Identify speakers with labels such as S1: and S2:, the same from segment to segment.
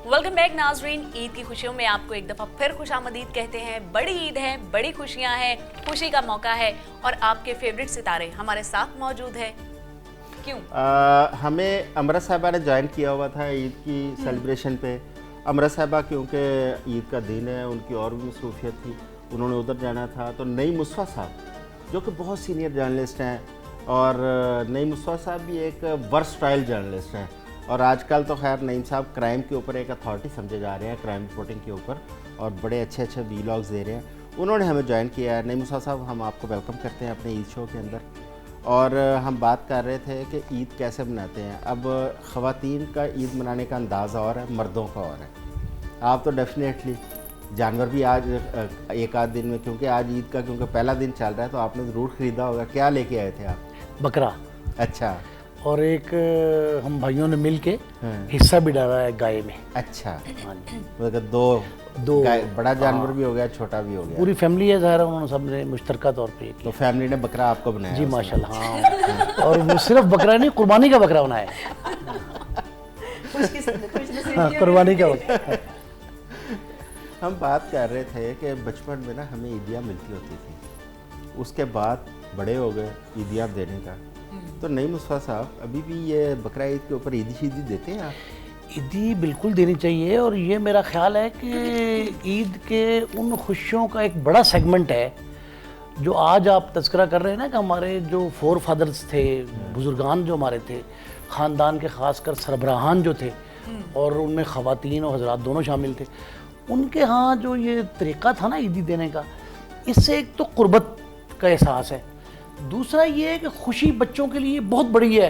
S1: Welcome back नाजरीन। ईद की खुशियों में आपको एक दफ़ा फिर खुशामदीद कहते हैं। बड़ी ईद है, बड़ी खुशियां हैं, खुशी का मौका है और आपके फेवरेट सितारे हमारे साथ मौजूद है। क्यों?
S2: हमें अमरा साहबा ने ज्वाइन किया हुआ था ईद की सेलिब्रेशन पे। अमरा साहबा क्योंकि ईद का दिन है, उनकी और भी मसरूफियत थी, उन्होंने उधर जाना था। तो नई मुस्वा साहब जो कि बहुत सीनियर जर्नलिस्ट हैं, और नई मुस्वा साहब भी एक वर्सटाइल जर्नलिस्ट हैं, और आजकल तो खैर नईम साहब क्राइम के ऊपर एक अथॉरिटी समझे जा रहे हैं, क्राइम रिपोर्टिंग के ऊपर, और बड़े अच्छे अच्छे वीलॉग्स दे रहे हैं। उन्होंने हमें ज्वाइन किया है। नईम मुस्वा साहब, हम आपको वेलकम करते हैं अपने ईद शो के अंदर। और हम बात कर रहे थे कि ईद कैसे मनाते हैं। अब ख़वातीन का ईद मनाने का अंदाज़ और है, मर्दों का और है। आप तो डेफिनेटली जानवर भी आज एक आध दिन में, क्योंकि आज ईद का क्योंकि पहला दिन चल रहा है, तो आपने ज़रूर ख़रीदा होगा। क्या लेके आए थे आप?
S3: बकरा।
S2: अच्छा।
S3: और एक हम भाइयों ने मिल के हिस्सा भी डाला है गाय में।
S2: अच्छा।
S3: हाँ जी।
S2: मतलब दो बड़ा जानवर भी हो गया, छोटा भी हो गया।
S3: पूरी फैमिली है ज़ाहिर, उन्होंने सबने मुश्तरका तौर पे
S2: तो फैमिली ने बकरा आपको बनाया?
S3: जी माशाल्लाह। हाँ। और वो सिर्फ बकरा नहीं, कुर्बानी का बकरा बनाया। कुर्बानी का बकरा।
S2: हम बात कर रहे थे कि बचपन में ना हमें ईदियाँ मिलती होती थी, उसके बाद बड़े हो गए ईदियाँ देने का। तो नई मुस्फा साहब, अभी भी ये बकरा ईद के ऊपर ईदी शीदी देते हैं आप?
S3: ईदी बिल्कुल देनी चाहिए, और ये मेरा ख्याल है कि ईद के उन खुशियों का एक बड़ा सेगमेंट है जो आज आप तज़किरा कर रहे हैं ना, कि हमारे जो फोर फादर्स थे, बुजुर्गान जो हमारे थे, ख़ानदान के ख़ासकर सरबराहान जो थे, और उनमें ख़वातीन और हज़रात दोनों शामिल थे, उनके यहाँ जो ये तरीक़ा था ना ईदी देने का, इससे एक तो क़ुर्बत का एहसास है, दूसरा ये है कि खुशी बच्चों के लिए बहुत बड़ी है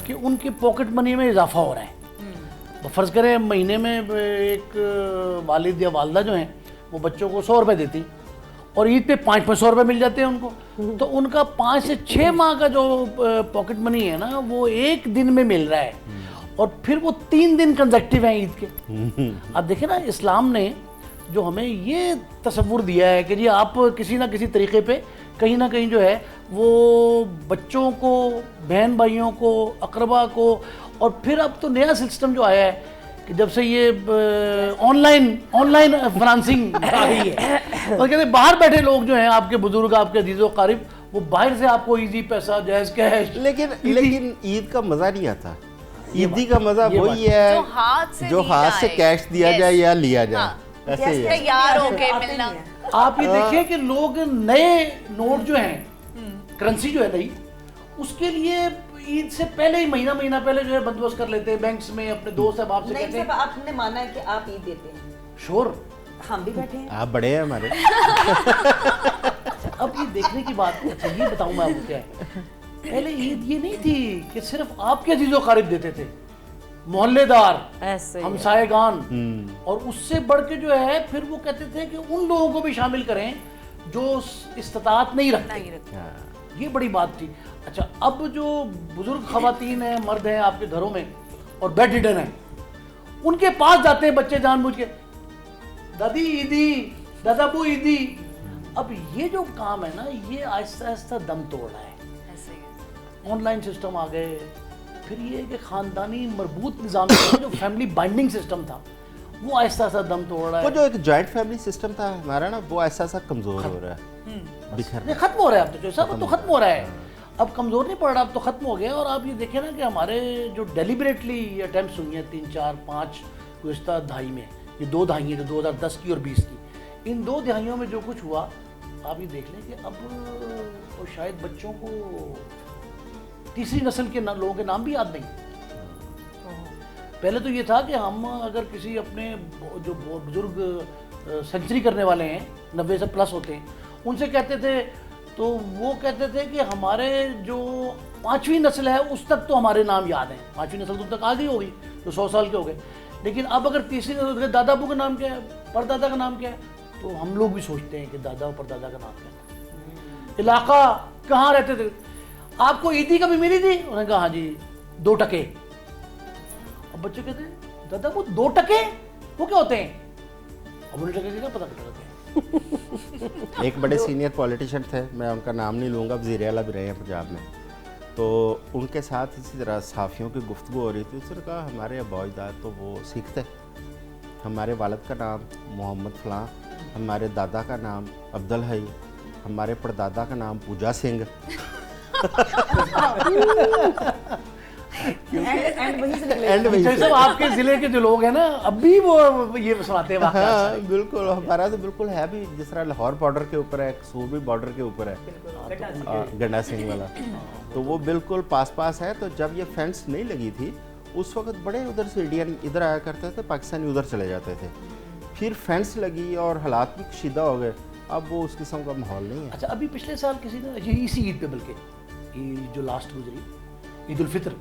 S3: कि उनकी पॉकेट मनी में इजाफा हो रहा है। फ़र्ज़ करें महीने में एक वालिद या वालदा जो हैं वो बच्चों को 100 रुपये देती, और ईद पे 500 रुपये मिल जाते हैं उनको, तो उनका 5 से 6 माह का जो पॉकेट मनी है ना, वो एक दिन में मिल रहा है, और फिर वो 3 दिन कंसेक्टिव हैं ईद के। अब देखें ना, इस्लाम ने जो हमें ये तसव्वुर दिया है कि जी आप किसी ना किसी तरीके पे कहीं ना कहीं जो है वो बच्चों को, बहन भाइयों को, अकरबा को, और फिर अब तो नया सिस्टम जो आया है कि जब से ये ऑनलाइन फाइनेंसिंग आ गई है, और कहते हैं बाहर बैठे लोग जो हैं, आपके बुजुर्ग, आपके अजीज़ व क़रीब, वो बाहर से आपको इजी पैसा, जायज़ कैश।
S2: लेकिन ईद का मज़ा नहीं आता। ईदी का मज़ा वही है जो हाथ से कैश दिया जाए या लिया जाए, ऐसे ही
S1: तैयार होके मिलना।
S3: आप ये देखिए कि लोग नए नोट जो हैं, करेंसी जो है नई, उसके लिए ईद से पहले ही महीना पहले जो है बंदोबस्त कर लेते हैं बैंक्स में, अपने दोस्त अहबाब से कहते हैं।
S4: आपने माना है कि आप ईद देते हैं?
S3: श्योर,
S4: हम भी बैठे हैं।
S2: आप बड़े हैं हमारे।
S3: अब ये देखने की बात है। अच्छा ये बताऊं मैं आपको क्या है, पहले ईद ये नहीं थी कि सिर्फ आपके अजीज़ो क़रीब देते थे, मोहल्लेदार, हमसायगान, और उससे बढ़ के जो है फिर वो कहते थे कि उन लोगों को भी शामिल करें जो इस्तिताअत नहीं रखते। ये बड़ी बात थी। अच्छा, अब जो बुजुर्ग ख़वातीन हैं, मर्द हैं आपके घरों में और बेड रिडन हैं, उनके पास जाते हैं बच्चे जानबूझ के, दादी ईदी, दादाबू ईदी। अब ये जो काम है ना, ये आहिस्ता आहिस्ता दम तोड़ रहा है। ऑनलाइन सिस्टम आ गए, फिर ये कि ख़ानदानी मरबूत निज़ाम जो फैमिली बाइंडिंग सिस्टम था, वो आहिस्ता आहिस्ता दम तोड़ रहा है।
S2: वो जो एक जॉइंट फैमिली सिस्टम था हमारा ना, वो ऐसा कमज़ोर हो रहा है, बिखर
S3: खत्म हो रहा है। अब तो जो सब तो खत्म हो रहा है, अब कमज़ोर नहीं पड़ रहा, अब तो खत्म हो गया। और आप ये देखें ना कि हमारे जो डेलिबरेटली अटैम्प्ट्स हुई हैं 3, 4, 5 गुज़िश्ता दहाई में, ये 2 दहाई जो 2010 की और 20 की, इन 2 दहाइयों में जो कुछ हुआ, आप ये देख लें कि अब तो शायद बच्चों को तीसरी नस्ल के लोगों के नाम भी याद नहीं। पहले तो ये था कि हम अगर किसी अपने जो बुजुर्ग सेंचुरी करने वाले हैं, 90 से प्लस होते हैं, उनसे कहते थे तो वो कहते थे कि हमारे जो 5वीं नस्ल है उस तक तो हमारे नाम याद हैं, 5वीं नस्ल तो तक आ गई होगी, तो 100 साल के हो गए। लेकिन अब अगर तीसरी नस्ल, दादाबू का नाम क्या है, परदादा का नाम क्या है, तो हम लोग भी सोचते हैं कि दादा और परदादा का नाम क्या है। इलाका कहाँ रहते थे, आपको ईदी कभी मिली थी? उन्होंने कहा हाँ जी, 2 टके। अब बच्चे कहते हैं दादा वो 2 टके वो क्या होते हैं? अब उन्हें टके क्या पता होते हैं।
S2: एक बड़े सीनियर पॉलिटिशियन थे, मैं उनका नाम नहीं लूँगा, वज़ीर आला भी रहे हैं पंजाब में, तो उनके साथ इसी तरह सहाफ़ियों की गुफ्तगू हो रही थी। उसने कहा हमारे अबा अजदाद तो वो सिख थे, हमारे वालिद का नाम मोहम्मद फलां, हमारे दादा का नाम अब्दुल हई, हमारे परदादा का नाम पूजा सिंह।
S4: एंड वहीं से निकले।
S2: एंड वही
S3: जैसे आपके जिले के जो लोग हैं ना अब भी वो ये सुनाते हैं वाक़या।
S2: हाँ बिल्कुल, हमारा तो बिल्कुल है भी, जिस तरह लाहौर बॉर्डर के ऊपर है, सूबी बॉर्डर के ऊपर है गंडा सिंह वाला, तो वो बिल्कुल पास पास है। तो जब ये फेंस नहीं लगी थी उस वक्त बड़े उधर से इंडियन इधर आया करते थे, पाकिस्तानी उधर चले जाते थे। फिर फेंस लगी और हालात भी कशीदा हो गए, अब वो उस किस्म का माहौल नहीं है।
S3: अच्छा, अभी पिछले साल किसी ने ये इसी ईद पे, बल्कि ये जो लास्ट गुजरी ईद उल फितर,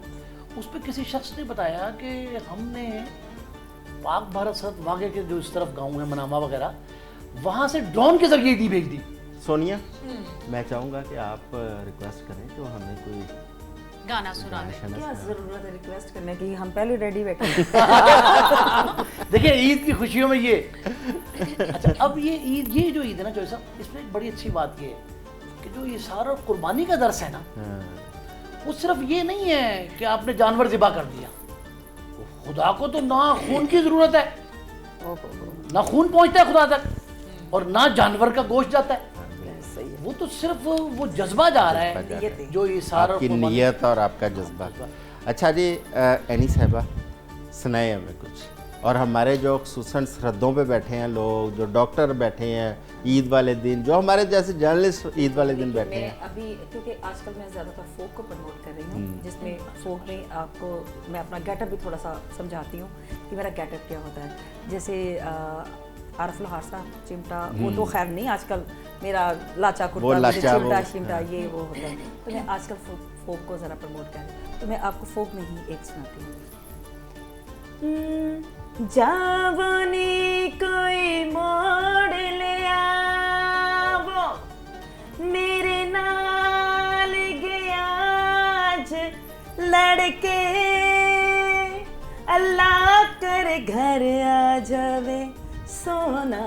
S3: उस पर किसी शख्स ने बताया कि हमने पाक भारत सरहद वाक़े के जो इस तरफ गांव है मनामा वगैरह, वहाँ से ड्रोन के जरिए ईदी भेज दी।
S2: सोनिया, मैं चाहूँगा कि आप रिक्वेस्ट करें कि वो हमें कोई
S1: गाना सुना दें।
S2: गाना
S4: क्या
S2: सुनाएं।
S4: जरूरत है रिक्वेस्ट करने की, हम पहले रेडी बैठे हैं।
S3: देखिए ईद की खुशियों में ये। अच्छा, अब ये ईद, ये जो ईद है ना जो साहब, इसमें एक बड़ी अच्छी बात ये है कि जो ये सारा कुर्बानी का दर्स है ना,
S2: हाँ,
S3: वो सिर्फ ये नहीं है कि आपने जानवर ज़िबा कर दिया। खुदा को तो ना खून की ज़रूरत है, ना खून पहुंचता है खुदा तक, और ना जानवर का गोश्त जाता है।
S4: सही है।
S3: वो तो सिर्फ वो जज्बा जा रहा
S2: जज्बा जा
S3: है,
S2: रहा है।
S3: जो ये सारा
S2: आपकी
S3: कुर्बानी-
S2: नीयत और आपका जज्बा। अच्छा जी, एनी साहिबा सुनाए हमें कुछ, और हमारे जो खुसूसन सरहदों पे बैठे हैं लोग, जो डॉक्टर बैठे हैं ईद वाले दिन, जो हमारे जैसे जर्नलिस्ट ईद वाले दिन बैठे
S4: मैं
S2: हैं।
S4: अभी क्योंकि आजकल मैं ज़्यादातर फोक को प्रमोट कर रही हूँ, जिसमें फोक में आपको मैं अपना गेटअप भी थोड़ा सा समझाती हूँ कि मेरा गेटअप क्या होता है। जैसे आरफ लोहार साहब चिमटा, वो तो खैर नहीं, आजकल मेरा लाचा
S2: वो
S4: कुर्ता,
S2: लाचा,
S4: चिमटा
S2: वो-
S4: शिमटा ये वो होता है। तो मैं आजकल फोक को ज़रा प्रमोट कर रही हूँ, तो मैं आपको फोक में ही एक सुनाती हूँ। जावनी कोई मोड़ ले आवो, मेरे नाल गया आज लड़के, अल्लाह कर घर आ जावे सोना,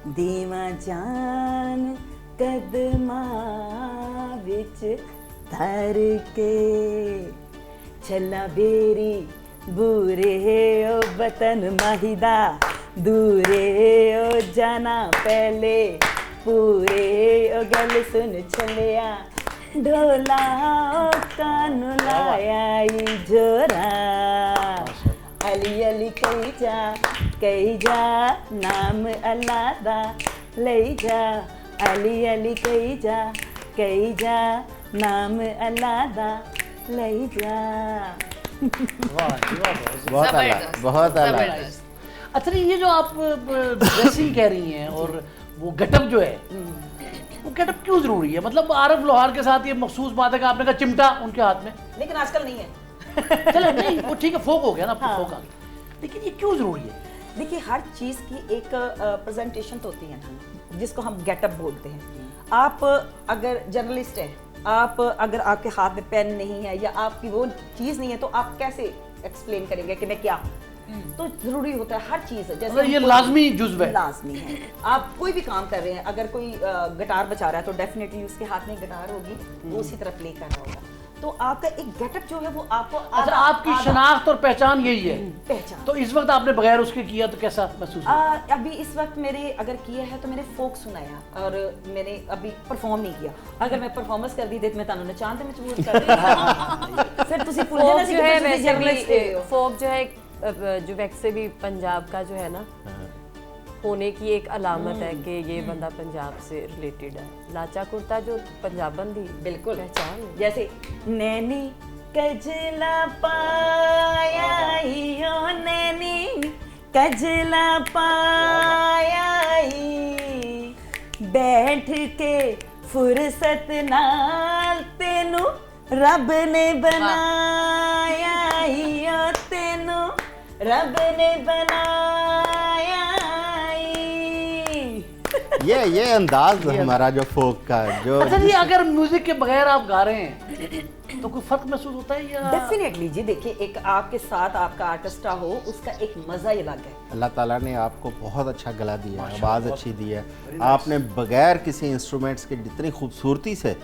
S4: दीवा जान कदमा विच धर के, छला बेरी बूरे ओ बतन माहिदा, दूरे ओ जाना पहले पूरे ओ गल सुन छलिया, ढोला ओ कान लाया ई जोरा, अली अली कही जा नाम अल्लाह दा लई जा, अली अली कही जा नाम अल्लाह दा लई जा।
S3: वाह जी, वाह, बहुत-
S2: बहुत आला,
S1: जबरदस्त,
S2: बहुत आला।
S1: जबरदस्त।
S3: अच्छा नहीं, ये जो आप ड्रेसिंग कह रही हैं और वो गेटअप जो है, वो गेटअप क्यों जरूरी है? मतलब आरफ लोहार के साथ ये मखसूस बात है कि आपने कहा चिमटा उनके हाथ में,
S4: लेकिन आजकल नहीं है।
S3: चलो नहीं वो ठीक है, फोक हो गया ना, आपको फोक आ गया, लेकिन ये क्यों जरूरी है?
S4: देखिए, हर चीज़ की एक प्रेजेंटेशन तो होती है ना, जिसको हम गेटअप बोलते हैं। आप अगर जर्नलिस्ट हैं, आप अगर आपके हाथ में पेन नहीं है या आपकी वो चीज़ नहीं है, तो आप कैसे एक्सप्लेन करेंगे कि मैं क्या हूँ? तो ज़रूरी होता है हर चीज़, जैसे
S3: मतलब ये
S4: हम कोई-
S3: लाजमी जुज़्व है।
S4: लाजमी है। आप कोई भी काम कर रहे हैं, अगर कोई गिटार बजा रहा है तो डेफिनेटली उसके हाथ में गिटार होगी, वो उसी तरह प्ले कर रहा होगा। तो आपका एक गेटअप जो है वो आपको
S3: अच्छा, आपकी शनाख्त और पहचान यही है।
S4: पहचान।
S3: तो इस वक्त आपने बगैर उसके किया तो कैसा महसूस हुआ?
S4: अभी इस वक्त मेरे अगर किया है तो मैंने फोक सुनाया और मैंने अभी परफॉर्म नहीं किया। अगर मैं परफॉर्मेंस कर दी तो मैं तानू नचान ते मजबूर कर दी। फिर तुसी भूल
S5: फोक
S4: जाना सी
S5: जो है
S4: कि तुसी
S5: वैसे
S4: जर्नलिस्ट
S5: भी,
S4: हो।
S5: फोक जो है जो वैसे भी पंजाब का जो है ना होने की एक अलामत है कि ये बंदा पंजाब से रिलेटेड है। लाचा कुर्ता जो पंजाबन दी
S4: बिल्कुल
S5: पहचान है।
S4: जैसे नैनी कजला पाया यो नैनी कजला पाया बैठ के फुर्सत नाल तेनू रब ने बनाया यो तेनू रब ने बनाया।
S2: ये अंदाज हमारा जो फोक का जो
S3: अच्छा जी, अगर म्यूजिक के बगैर आप गा रहे हैं तो कोई फर्क महसूस होता है या?
S4: डेफिनेटली जी, देखिए एक आपके साथ आपका आर्टिस्टा हो उसका एक मजा ही अलग है।
S2: अल्लाह ताला ने आपको बहुत अच्छा गला दिया है, आवाज़ अच्छी दी है, आपने बगैर किसी इंस्ट्रूमेंट्स के जितनी खूबसूरती से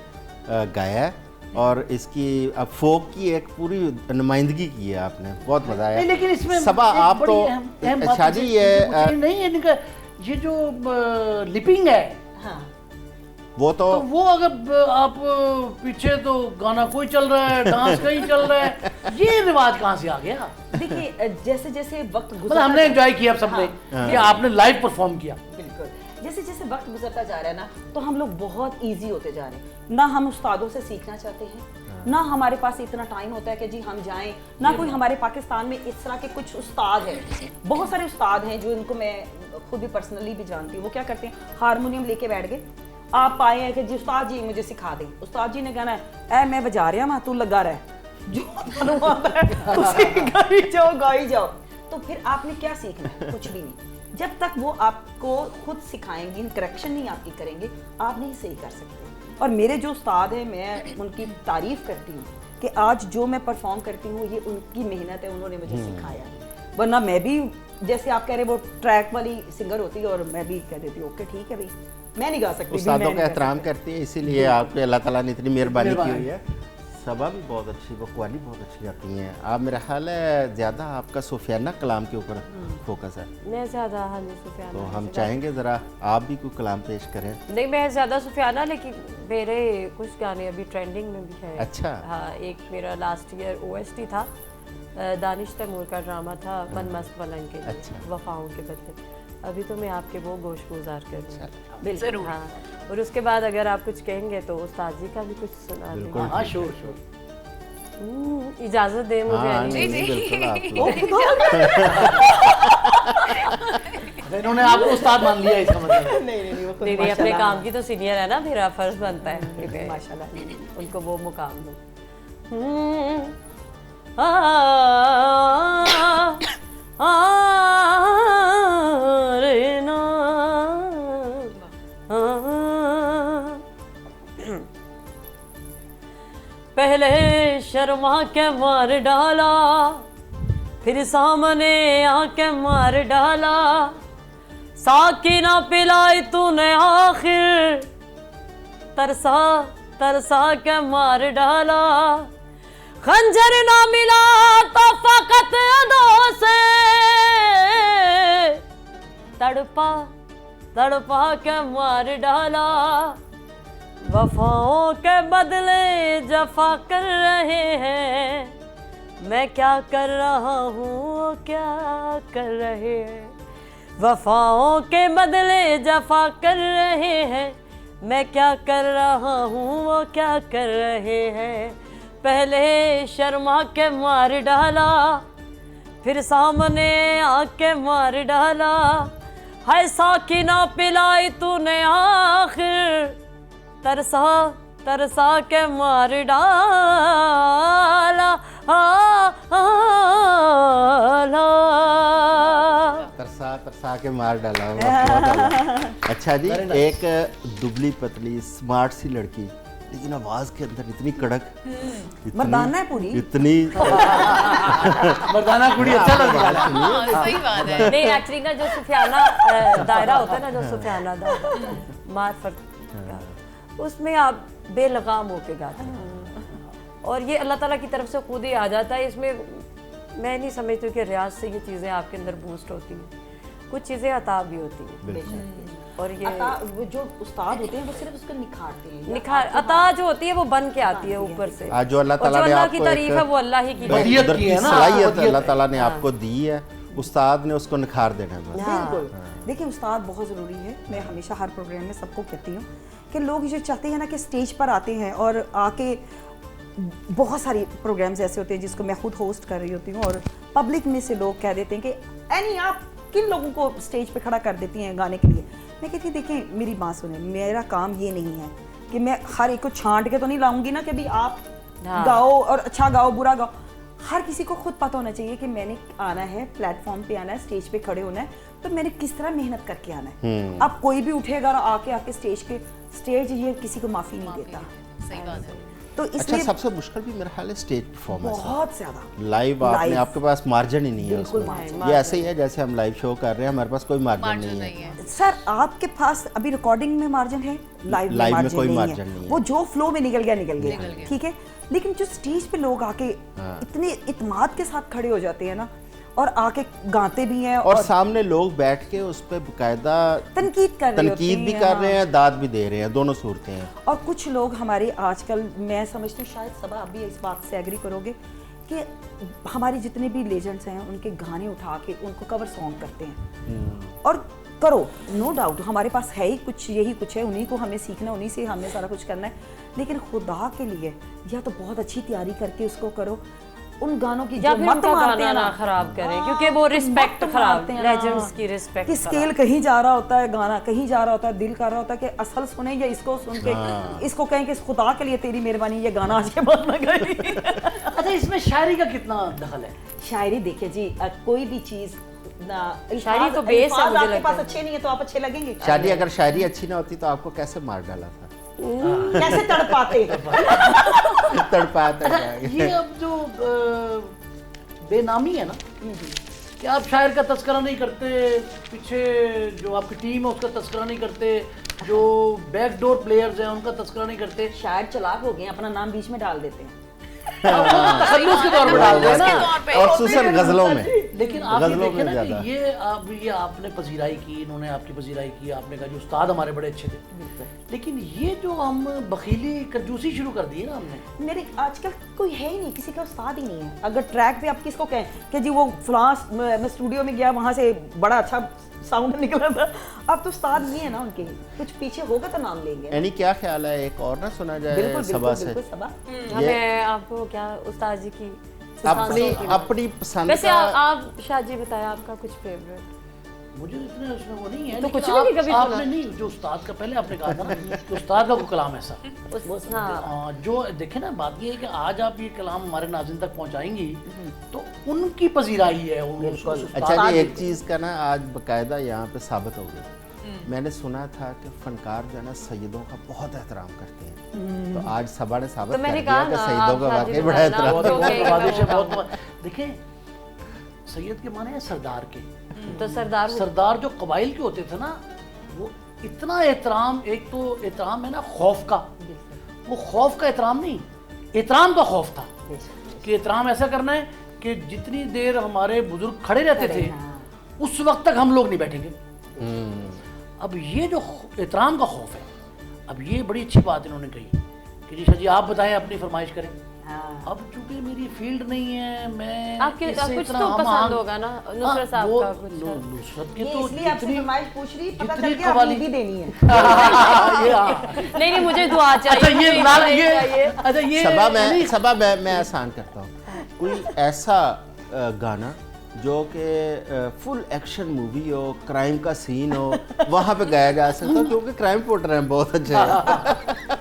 S2: गाया है, और इसकी अब फोक की एक पूरी नुमाइंदगी की है आपने, बहुत मजा आया।
S3: नहीं, लेकिन इसमें
S2: सबा
S3: एक
S2: आप
S3: बड़ी
S2: तो
S3: अहम बात
S2: शादी
S3: मुझे-
S2: ये
S3: मुझे नहीं है इनका, ये जो लिपिंग है
S4: हाँ
S2: वो तो
S3: तो वो अगर आप पीछे तो गाना कोई चल रहा है, डांस कहीं चल रहा है, ये रिवाज कहाँ से आ गया?
S4: देखिए जैसे जैसे वक्त
S3: मतलब हमने एंजॉय किया सबने
S4: हाँ।
S3: कि आपने लाइव परफॉर्म किया।
S4: बिल्कुल, जैसे जैसे वक्त गुजरता जा रहा है ना, तो हम लोग बहुत इजी होते जा रहे हैं। ना हम उस्तादों से सीखना चाहते हैं, ना हमारे पास इतना टाइम होता है कि जी हम जाएं, ना कोई हमारे पाकिस्तान में इस तरह के कुछ उस्ताद हैं। बहुत सारे उस्ताद हैं जो इनको मैं खुद भी पर्सनली भी जानती हूँ। वो क्या करते हैं, हारमोनियम लेके बैठ गए, आप आए हैं कि जी उस्ताद जी मुझे सिखा दें। उस्ताद जी ने कहना है ऐ मैं बजा रहा मैं, तू लगा रहा है, जो तुहानू आता है उसे गाई जाओ। तो फिर आपने क्या सीखना है? कुछ भी नहीं। जब तक वो आपको खुद सिखाएंगे, करेक्शन नहीं आपकी करेंगे, आप नहीं सही कर सकते। और मेरे जो उस्ताद हैं, मैं उनकी तारीफ करती हूँ कि आज जो मैं परफॉर्म करती हूँ ये उनकी मेहनत है, उन्होंने मुझे सिखाया। वरना मैं भी जैसे आप कह रहे वो ट्रैक वाली सिंगर होती है और मैं भी कह देती हूँ ओके ठीक है भाई मैं नहीं गा सकती, भी
S2: उस्तादों
S4: मैं
S2: का
S4: नहीं गा
S2: एहतराम
S4: सकती।
S2: करती है, इसीलिए आपके अल्लाह ताला ने इतनी मेहरबानी की हुई है। सबा भी बहुत अच्छी, वो कवाली बहुत अच्छी गाती हैं आप। मेरा ख्याल है ज़्यादा आपका सुफियाना कलाम के ऊपर फोकस है,
S5: मैं ज़्यादा हाँ जी सुफियाना
S2: तो हम
S5: से
S2: चाहेंगे ज़रा आप भी कोई कलाम पेश करें।
S5: नहीं मैं ज़्यादा सुफियाना, लेकिन मेरे कुछ गाने अभी ट्रेंडिंग में भी है।
S2: अच्छा।
S5: हाँ, एक मेरा लास्ट ईयर OST था, दानिश तैमूर का ड्रामा था मन मस्त पलंग के लिए,
S2: अच्छा।
S5: वफाओं के बदले। अभी तो मैं आपके वो गोश गुजार कर रही हूँ।
S1: जरूर।
S5: हाँ, और उसके बाद अगर आप कुछ कहेंगे तो उस्ताद जी का भी कुछ सुना देंगे।
S3: हाँ श्योर श्योर।
S5: इजाज़त दे मुझे
S2: हाँ,
S5: अली।
S2: नहीं, बिल्कुल आपको
S3: इन्होंने आपको उस्ताद मान लिया इसका मतलब।
S5: नहीं नहीं, अपने काम की तो सीनियर है ना, मेरा फर्ज बनता है कि मैं
S4: माशाल्लाह
S5: उनको वो मुकाम दूँ। रे ना पहले शर्मा के मार डाला, फिर सामने आके मार डाला, साकी ना पिलाई तूने आखिर, तरसा तरसा के मार डाला, खंजर ना मिला तो फकत अदों से, तड़पा तड़पा के मार डाला, वफाओं के बदले जफा कर रहे हैं, मैं क्या कर रहा हूँ वो क्या कर रहे हैं, वफाओं के बदले जफा कर रहे हैं, मैं क्या कर रहा हूँ वो क्या कर रहे हैं, पहले शर्मा के मार डाला, फिर सामने आके मार डाला, है साकी ना पिलाई तूने आखिर, तरसा तरसा के मार डाला,
S2: तरसा तरसा के मार डाला, बहुत डाला। अच्छा जी, एक दुबली पतली स्मार्ट सी लड़की, लेकिन आवाज के अंदर इतनी कड़क,
S4: मर्दाना है पूरी।
S2: इतनी
S3: मर्दाना कुड़ी अच्छा लगता है।
S1: हाँ, सही बात है।
S5: नहीं एक्चुअली ना जो सुफियाना दायरा होता है ना, जो सुफियाना दायरा मार्फत का, उसमें आप बेलगाम होके गाते हैं और ये अल्लाह ताला की तरफ से खुद ही आ जाता है। इसमें मैं नहीं समझती कि रियाज से ये चीज़ें आपके अंदर बूस्ट होती हैं, कुछ चीज़ें अता भी होती हैं और ये
S4: वो जो उस्ताद होते हैं वो सिर्फ उसको निखारते हैं।
S5: निखार अता जो होती है वो बन के आती है ऊपर से,
S2: आज जो अल्लाह
S5: और
S2: ताला
S5: जो
S2: ने
S5: अल्लाह
S2: आपको
S5: की तारीफ
S2: एक
S5: है वो अल्लाह ही की तारीफ
S3: वदियत
S2: उधर
S3: की
S2: की
S3: है ना,
S2: सलाहियत
S3: वदियत
S2: अल्लाह
S3: है।
S2: ताला ने आपको दी है, उस्ताद ने उसको निखार देना है बस।
S4: बिल्कुल। देखिए उस्ताद बहुत ज़रूरी है। मैं हमेशा हर प्रोग्राम में सबको कहती हूँ कि लोग ये चाहते हैं ना कि स्टेज पर आते हैं और आके बहुत सारी प्रोग्राम्स ऐसे होते हैं जिसको मैं खुद होस्ट कर रही होती हूँ और पब्लिक में से लोग कह देते हैं कि एनी आप किन लोगों को स्टेज पे खड़ा कर देती हैं गाने के लिए। मैं कहती हूँ देखिए मेरी बात सुने, मेरा काम ये नहीं है कि मैं हर एक को छांट के तो नहीं लाऊंगी ना कि भाई आप गाओ और अच्छा गाओ बुरा गाओ। हर किसी को खुद पता होना चाहिए कि मैंने आना है, प्लेटफॉर्म पे आना है, स्टेज पे खड़े होना है, तो मैंने किस तरह मेहनत करके आना है। अब कोई भी उठेगा और आके स्टेज ये किसी को माफ़ी नहीं देता।
S1: सही बात है।
S4: तो
S2: अच्छा,
S4: इसलिए
S2: सबसे मुश्किल भी मेरा ख्याल है स्टेज परफॉर्मेंस है।
S4: बहुत ज्यादा
S2: लाइव आपने,
S4: Live।
S2: आपके पास मार्जिन ही नहीं है
S4: बिल्कुल
S2: उसमें।
S4: margin।
S2: ये ऐसे ही है जैसे हम लाइव शो कर रहे हैं, हमारे पास कोई मार्जिन नहीं है।
S4: सर आपके पास अभी रिकॉर्डिंग में मार्जिन है, लाइव में
S2: Live में
S4: मार्जिन
S2: कोई
S4: नहीं
S2: margin
S4: है।
S2: नहीं है।
S4: वो जो फ्लो में निकल गया ठीक है, लेकिन जो स्टेज पे लोग आके इतने इत्मीनान के साथ खड़े हो जाते हैं ना, और आके गाते भी हैं
S2: और सामने लोग बैठ के उस पे बाकायदा
S4: तनकीद कर रहे होते
S2: तनकीद भी
S4: हैं,
S2: कर
S4: हाँ।
S2: रहे हैं, दाद भी दे रहे हैं, दोनों सूरतें हैं।
S4: और कुछ लोग हमारे आजकल, मैं समझती हूँ शायद सबा आप भी इस बात से एग्री करोगे कि हमारे जितने भी लेजेंड्स हैं उनके गाने उठा के उनको कवर सॉन्ग करते हैं। और करो, नो डाउट हमारे पास है ही कुछ, यही कुछ है, उन्हीं को हमें सीखना, उन्हीं से हमें सारा कुछ करना है, लेकिन खुदा के लिए या तो बहुत अच्छी तैयारी करके उसको करो, उन गानों की
S5: या
S4: जो
S5: फिर
S4: मत
S5: उनका
S4: मारते हैं
S5: गाना
S4: ना
S5: ना खराब करें,
S4: हाँ,
S5: क्योंकि वो रिस्पेक्ट
S4: मत
S5: खराब,
S4: मारते हैं ना,
S5: लेजेंड्स की रिस्पेक्ट
S4: कि स्केल कहीं जा रहा होता है, गाना कहीं जा रहा होता है, दिल कर रहा होता है कि असल सुने या इसको सुन के इसको कहें कि खुदा के लिए तेरी मेहरबानी ये गाना आज के बाद ना गई।
S3: अच्छा, इसमें शायरी का कितना दखल है?
S4: शायरी देखिए जी, कोई भी चीज ना,
S5: शायरी तो बेस है,
S4: अल्फाज
S5: मुझे
S4: आपके
S5: लगता
S4: पास
S5: है।
S4: अच्छे नहीं है तो आप अच्छे लगेंगे?
S2: शायरी, अगर शायरी अच्छी ना होती तो आपको कैसे मार डाला था?
S4: कैसे तड़पाते?
S2: तड़पाया
S3: अच्छा, ये अब जो बेनामी है ना, कि आप शायर का तस्करा नहीं करते, पीछे जो आपकी टीम है उसका तस्करा नहीं करते, जो बैकडोर प्लेयर्स हैं उनका तस्करा नहीं करते,
S4: शायर चालाक हो गए हैं, अपना नाम बीच में डाल देते हैं।
S3: तसल्लुस के तौर पर डाल दो ना।
S2: और खुसूसन गजलों में,
S3: लेकिन आप ये
S2: गजलों
S3: देखें
S2: में
S3: ना
S2: ज्यादा।
S3: कि ये आपने पजीराई की, इन्होंने आपकी पजीराई की, आपने कहा जो उस्ताद हमारे बड़े अच्छे थे, लेकिन ये जो हम बखीली कंजूसी शुरू कर दी है ना हमने।
S4: मेरे आजकल कोई है ही नहीं, किसी का उस्ताद ही नहीं है। अगर ट्रैक पे आप किसको कहें कि जी वो फ्लांस, मैं स्टूडियो में गया, वहाँ से बड़ा अच्छा साउंड निकला था, अब तो उस्ताद नहीं है ना उनके, कुछ पीछे होगा तो नाम लेंगे।
S2: यानी क्या ख्याल है, एक और ना सुना जाए
S4: बिल्कुल
S2: सबा
S4: बिल्कुल
S2: से?
S4: बिल्कुल सबा।
S5: हमें आपको क्या उस्ताद जी की
S2: अपनी अपनी पसंद
S5: वैसे
S2: का।
S5: आप शाहजी बताएं आपका कुछ फेवरेट?
S3: मुझे इतने उसमें वो नहीं है,
S5: तो
S3: लेकिन
S5: कुछ नहीं कभी सुना?
S3: आपने नहीं, जो उस्ताद का पहले आपने कहा था ना कि उस्ताद का कोई कलाम ऐसा,
S5: हाँ,
S3: जो देखे ना, बात ये है कि आज आप ये कलाम हमारे नाज़रीन तक पहुंचाएंगी तो उनकी पजीराई है उस उस्ताद
S2: अच्छा जी,
S3: की।
S2: एक चीज़ का ना आज बकायदा यहाँ पे साबित हो गया। मैंने सुना था कि फनकार जो है ना सैयदों का बहुत एहतराम करते हैं, तो आज सबा ने साबित
S5: तो
S2: कर
S5: मैंने
S2: दिया
S5: कहा
S2: कि
S5: ना,
S2: सैयदों का
S5: आप
S2: वाकई
S5: शादी
S2: बड़ा
S5: में
S2: एहतराम
S5: बताना,
S2: करते हैं।
S5: तो
S3: बहुत है, बहुत देखें, सैयद के माने हैं सरदार के।
S5: तो सरदार
S3: सरदार जो कबाइल के होते थे ना, वो इतना एहतराम, एक तो एहतराम है ना खौफ का, वो खौफ का एहतराम नहीं, एहतराम का खौफ था कि एहतराम ऐसा करना है कि जितनी देर हमारे बुजुर्ग खड़े रहते थे उस वक्त तक हम लोग नहीं बैठेंगे। अब ये जो एहतराम का खौफ है, अब ये बड़ी अच्छी बात इन्होंने कही कि जी जी आप बताएं, अपनी फरमाइश करें। अब चूंकि मेरी फील्ड नहीं है, मैं
S5: आपके
S3: इससे
S5: कुछ
S3: इतना
S5: तो
S3: हम
S5: पसंद
S3: आम-
S5: होगा ना नुसरत साहब
S3: वो
S5: का कुछ?
S3: नुसरत की
S4: ये
S3: तो
S4: इसलिए आपसे
S3: जितनी
S4: फरमाइश पूछ रही, पता
S3: जितनी
S4: चल गया
S3: कवाली-
S4: आपने भी देनी है।
S3: ये हाँ।
S5: नहीं नहीं, मुझे दुआ चाहिए।
S3: अच्छा ये
S5: मुझे
S3: लाल
S5: दुआ
S3: ये
S5: चाहिए।
S3: अच्छा ये
S2: सबा मैं आसान करता हूँ, कोई ऐसा गाना जो कि फुल एक्शन मूवी हो, क्राइम का सीन हो, वहाँ पे गाया जा सकता है, क्योंकि क्राइम पोर्टर हैं बहुत अच्छे हैं।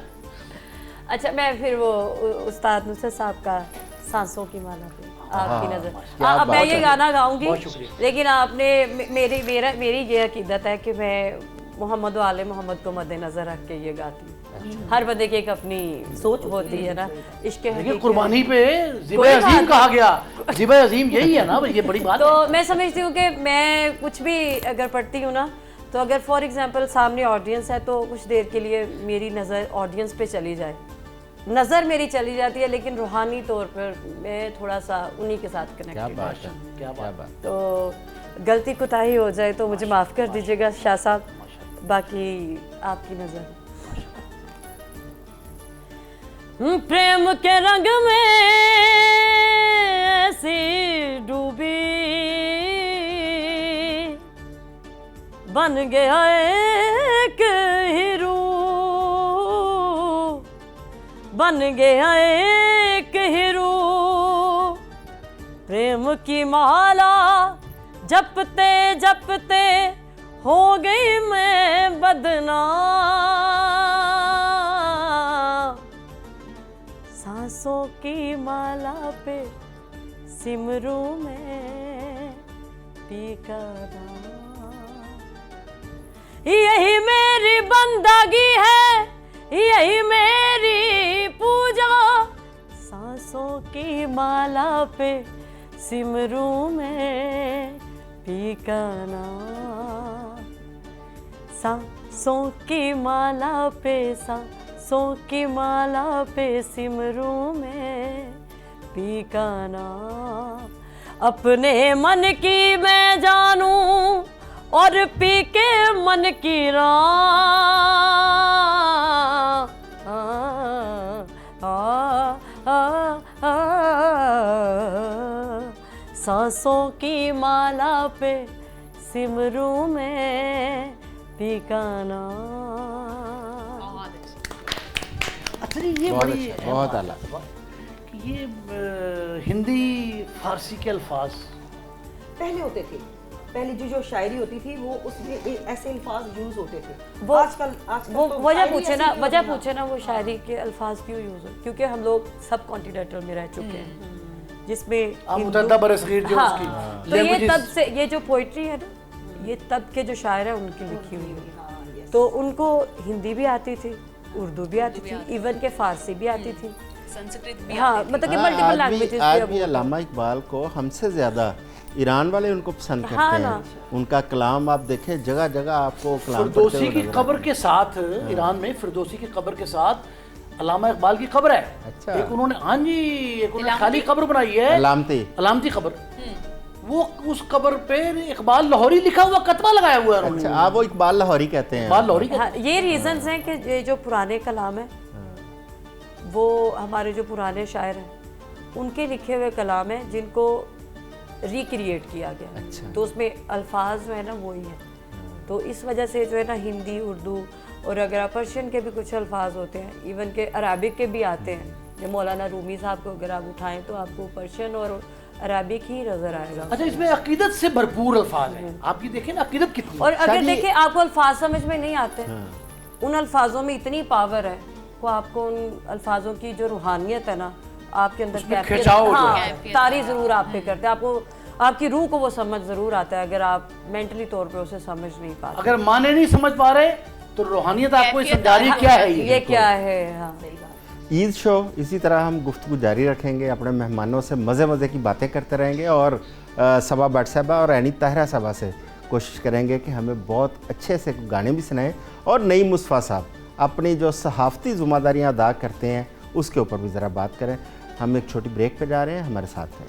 S5: अच्छा, मैं फिर वो उस्ताद नुसरत साहब का सांसों की माला पे आपकी नजर,
S2: क्या
S5: अब मैं
S2: बात
S5: ये
S2: है।
S5: गाना गाऊंगी,
S3: बहुत शुक्रिया।
S5: लेकिन आपने मेरी ये अकीदत है कि मैं मोहम्मद वाले मोहम्मद को मद्देनजर रख के ये गाती हूँ। हर बंदे की एक अपनी सोच होती है ना, इश्क
S3: देखिए कुर्बानी पे ज़िबा अजीम कहा गया, ज़िबा अजीम यही है ना, ये बड़ी बात है।
S5: तो मैं समझती हूँ कि मैं कुछ भी अगर पढ़ती हूँ ना, तो अगर फॉर एग्जांपल सामने ऑडियंस है तो कुछ देर के लिए मेरी नज़र ऑडियंस पे चली जाए, नज़र मेरी चली जाती है, लेकिन रूहानी तौर पर मैं थोड़ा सा उन्हीं के साथ
S2: क्या
S5: कनेक्टेड।
S2: बात है,
S3: क्या
S2: क्या बात।
S5: तो गलती कोताही हो जाए तो मुझे माफ़ कर दीजिएगा शाह साहब, बाकी आपकी नज़र। प्रेम के रंग में ऐसी डूबी, बन गया एक हीरो, बन गया एक हीरो, प्रेम की माला जपते जपते हो गई मैं बदनाम, सांसों की माला पे सिमरू में पी का नाम। यही मेरी बंदगी है, यही मेरी पूजा, माला पे सिमरू में पी का नाम, सांसों की माला पे, सांसों की माला पे सिमरू में पी का नाम। अपने मन की मैं जानूं और पी के मन की राम, सांसों की माला पे सिमरू में पी का नाम।
S3: अच्छा जी, ये
S2: बहुत
S3: बड़ी
S2: अच्छा, बहुत आला।
S3: कि ये हिंदी फारसी के अल्फाज
S4: पहले होते थे, पहले जो शायरी होती थी वो उसमें ऐसे अल्फाज यूज होते थे।
S5: वो
S4: आजकल
S5: वो
S4: तो
S5: वजह
S4: शायरी
S5: पूछे
S4: ऐसी
S5: ना,
S4: नहीं
S5: वजह
S4: होती।
S5: पूछे ना वो शायरी के अल्फाज क्यों यूज हो, क्योंकि हम लोग सब कॉन्टिनेंटल में रह चुके हैं, जिसमें
S3: आप
S5: हिंदू-
S3: मुतहदा बरसगीर जो
S5: हाँ,
S3: उसकी
S5: तो ये
S3: languages-
S5: तब से, ये जो पोइट्री है ना, ये तब के जो शायर है उनकी लिखी हुई है।
S4: हाँ, yes।
S5: तो उनको हिंदी भी आती थी, उर्दू भी आती थी, इवन के फारसी भी आती थी।
S1: संस्कृत भी
S5: हाँ,
S1: आती थी।
S5: मतलब कि
S2: हाँ,
S5: मल्टीपल लैंग्वेजेस
S2: आज
S5: भी
S2: भी अल्लामा इकबाल को हमसे ज़्यादा ईरान वाले उनको पसंद करते
S5: हाँ
S2: हैं।
S5: ना।
S2: उनका कलाम आप देखें, जगह जगह आपको कलाम पढ़ते
S3: फिरदौसी
S2: हुए
S3: की
S2: नजर
S3: कब्र
S2: आते
S3: के साथ ईरान में फिरदौसी की कब्र के साथ अल्लामा इकबाल की कब्र है।
S2: अच्छा।
S3: एक उन्होंने, हाँ जी, एक उन्होंने
S1: इलामती?
S3: खाली कब्र बनाई
S2: हैं।
S3: है,
S2: अलामती
S3: अलामती कब्र। वो उस कब्र पे इकबाल लाहौरी लिखा हुआ कतबा लगाया हुआ है उन्होंने।
S2: अच्छा, आप वो इकबाल लाहौरी कहते हैं।
S3: इकबाल लाहौरी
S5: हाँ, ये रीजंस हैं कि ये जो पुराने कलाम है वो हमारे जो पुराने शायर हैं उनके लिखे हुए कलाम हैं जिनको रिक्रिएट किया गया।
S2: अच्छा।
S5: तो उसमें अल्फाज जो है ना वही है, तो इस वजह से जो है ना हिंदी, उर्दू और अगर पर्शियन के भी कुछ अल्फाज होते हैं, इवन के अरबिक के भी आते हैं। जब मौलाना रूमी साहब को अगर आप उठाएं तो आपको पर्शियन और अरबिक ही नजर आएगा।
S3: अच्छा, इसमें अकीदत से भरपूर अल्फाज हैं। आपकी देखें ना अकीदत कितनी
S5: और अगर
S2: शायद ये-
S5: देखें आपको अल्फाज समझ में नहीं आते, उन अल्फाजों में इतनी पावर है वो आपको उन अल्फाजों की जो रूहानियत है ना आपके अंदर
S3: उसमें
S5: कैफियत-
S3: खिंचाव जो
S5: हाँ,
S1: है।
S5: तारी जरूर आप पे करते हैं, आपको आपकी रूह को वो समझ जरूर आता है अगर आप मेंटली तौर पे उसे समझ नहीं पाते।
S3: अगर माने नहीं समझ पा रहे तो रूहानियत आपको
S1: कैफियत
S3: समझा रही है क्या है
S5: ये क्या है। हाँ,
S2: ईद शो इसी तरह हम गुफ्तगू जारी रखेंगे, अपने मेहमानों से मज़े मज़े की बातें करते रहेंगे और सबा भट्ट साहबा और एनी ताहिरा साहबा से कोशिश करेंगे कि हमें बहुत अच्छे से गाने भी सुनाएं और नई मुस्तफ़ा साहब अपनी जो सहाफ़ती ज़िम्मेदारियाँ अदा करते हैं उसके ऊपर भी ज़रा बात करें। हम एक छोटी ब्रेक पे जा रहे हैं, हमारे साथ हैं।